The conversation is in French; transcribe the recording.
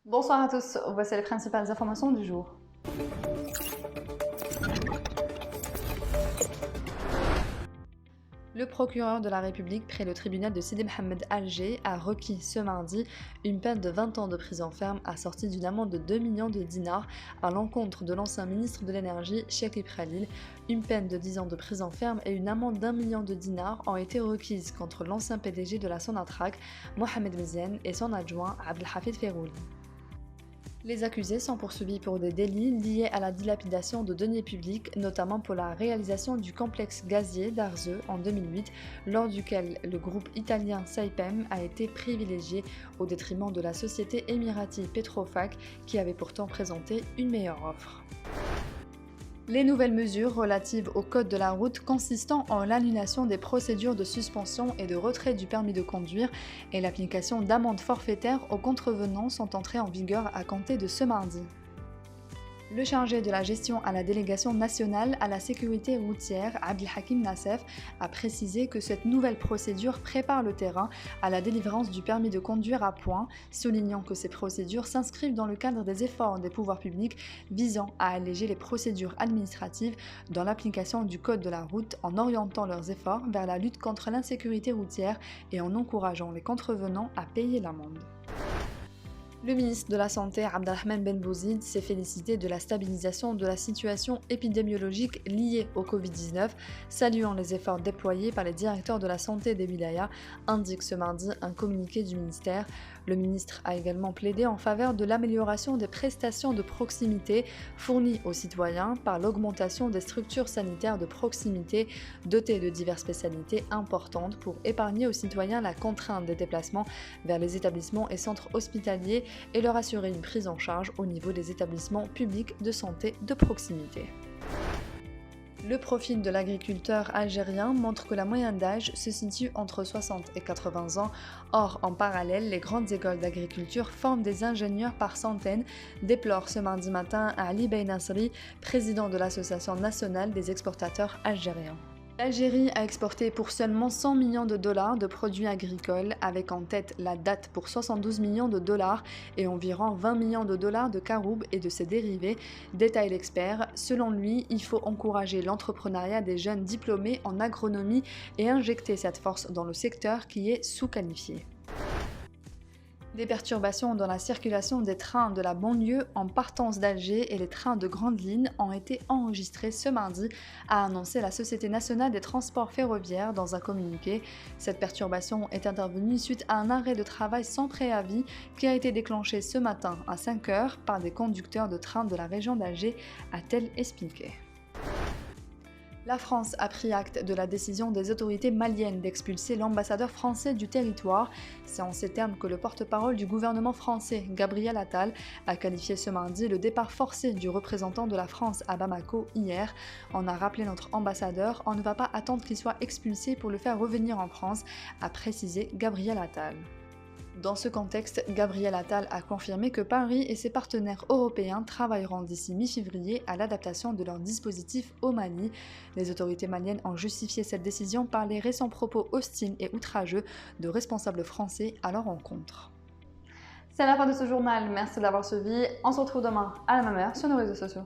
Bonsoir à tous, voici les principales informations du jour. Le procureur de la République près le tribunal de Sidi Mohamed Alger a requis ce mardi une peine de 20 ans de prison ferme assortie d'une amende de 2 millions de dinars à l'encontre de l'ancien ministre de l'énergie Chekib Khalil. Une peine de 10 ans de prison ferme et une amende d'1 million de dinars ont été requises contre l'ancien PDG de la Sonatrach, Mohamed Meziane, et son adjoint Abdelhafid Ferrouli. Les accusés sont poursuivis pour des délits liés à la dilapidation de deniers publics, notamment pour la réalisation du complexe gazier d'Arzeu en 2008, lors duquel le groupe italien Saipem a été privilégié au détriment de la société émiratie Petrofac qui avait pourtant présenté une meilleure offre. Les nouvelles mesures relatives au code de la route consistant en l'annulation des procédures de suspension et de retrait du permis de conduire et l'application d'amendes forfaitaires aux contrevenants sont entrées en vigueur à compter de ce mardi. Le chargé de la gestion à la délégation nationale à la sécurité routière, Abdelhakim Nassef, a précisé que cette nouvelle procédure prépare le terrain à la délivrance du permis de conduire à points, soulignant que ces procédures s'inscrivent dans le cadre des efforts des pouvoirs publics visant à alléger les procédures administratives dans l'application du code de la route en orientant leurs efforts vers la lutte contre l'insécurité routière et en encourageant les contrevenants à payer l'amende. Le ministre de la Santé, Abdelrahman Ben Bouzid, s'est félicité de la stabilisation de la situation épidémiologique liée au Covid-19, saluant les efforts déployés par les directeurs de la santé des wilayas, indique ce mardi un communiqué du ministère. Le ministre a également plaidé en faveur de l'amélioration des prestations de proximité fournies aux citoyens par l'augmentation des structures sanitaires de proximité dotées de diverses spécialités importantes pour épargner aux citoyens la contrainte des déplacements vers les établissements et centres hospitaliers et leur assurer une prise en charge au niveau des établissements publics de santé de proximité. Le profil de l'agriculteur algérien montre que la moyenne d'âge se situe entre 60 et 80 ans. Or, en parallèle, les grandes écoles d'agriculture forment des ingénieurs par centaines, déplore ce mardi matin Ali Benasri, président de l'Association nationale des exportateurs algériens. L'Algérie a exporté pour seulement 100 millions de dollars de produits agricoles, avec en tête la date pour 72 millions de dollars et environ 20 millions de dollars de caroube et de ses dérivés, détaille l'expert. Selon lui, il faut encourager l'entrepreneuriat des jeunes diplômés en agronomie et injecter cette force dans le secteur qui est sous-qualifié. Des perturbations dans la circulation des trains de la banlieue en partance d'Alger et les trains de grande ligne ont été enregistrés ce mardi, a annoncé la Société nationale des transports ferroviaires dans un communiqué. Cette perturbation est intervenue suite à un arrêt de travail sans préavis qui a été déclenché ce matin à 5 heures par des conducteurs de trains de la région d'Alger, a-t-elle expliqué. La France a pris acte de la décision des autorités maliennes d'expulser l'ambassadeur français du territoire. C'est en ces termes que le porte-parole du gouvernement français, Gabriel Attal, a qualifié ce mardi le départ forcé du représentant de la France à Bamako hier. On a rappelé notre ambassadeur, on ne va pas attendre qu'il soit expulsé pour le faire revenir en France, a précisé Gabriel Attal. Dans ce contexte, Gabriel Attal a confirmé que Paris et ses partenaires européens travailleront d'ici mi-février à l'adaptation de leur dispositif au Mali. Les autorités maliennes ont justifié cette décision par les récents propos hostiles et outrageux de responsables français à leur encontre. C'est la fin de ce journal, merci de l'avoir suivi. On se retrouve demain à la même heure sur nos réseaux sociaux.